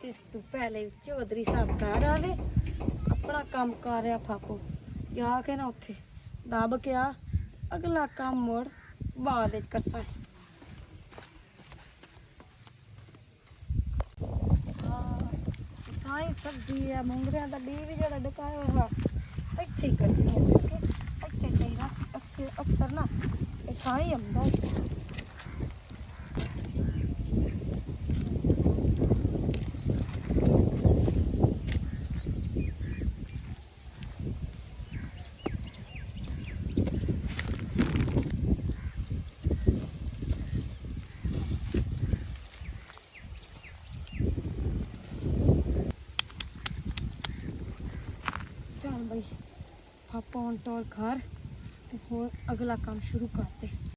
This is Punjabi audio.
ਇਸ ਤੋਂ ਪਹਿਲੇ ਚੌਧਰੀ ਸਾਹਿਬ ਘਰ ਆਵੇ, ਆਪਣਾ ਕੰਮ ਕਰ ਰਿਹਾ ਫਾਪੋ ਜਾ ਕੇ ਨਾ ਉੱਥੇ ਦੱਬ ਕੇ ਆ, ਅਗਲਾ ਕੰਮ ਮੁੜ ਬਾਅਦ ਵਿੱਚ ਕਰਸਾਂ। ਹਾਂ ਹੀ ਸਬਜ਼ੀ ਆ, ਮੂੰਗਰਿਆਂ ਦਾ ਬੀਜ ਵੀ ਜਿਹੜਾ ਡਕਾਇਆ ਹੋਇਆ ਇੱਥੇ ਹੀ ਕਰਦੀ ਹੈ, ਇੱਥੇ ਸਹੀ ਨਾ ਅਕਸਰ ਨਾ ਇਹ ਥਾਂ ਹੀ ਆਉਂਦਾ ਹੈ। ਚੱਲ ਬਈ ਆਪਾਂ ਹੁਣ ਟੋਰ ਘਰ ਤੇ ਹੋਰ ਅਗਲਾ ਕੰਮ ਸ਼ੁਰੂ ਕਰਦੇ।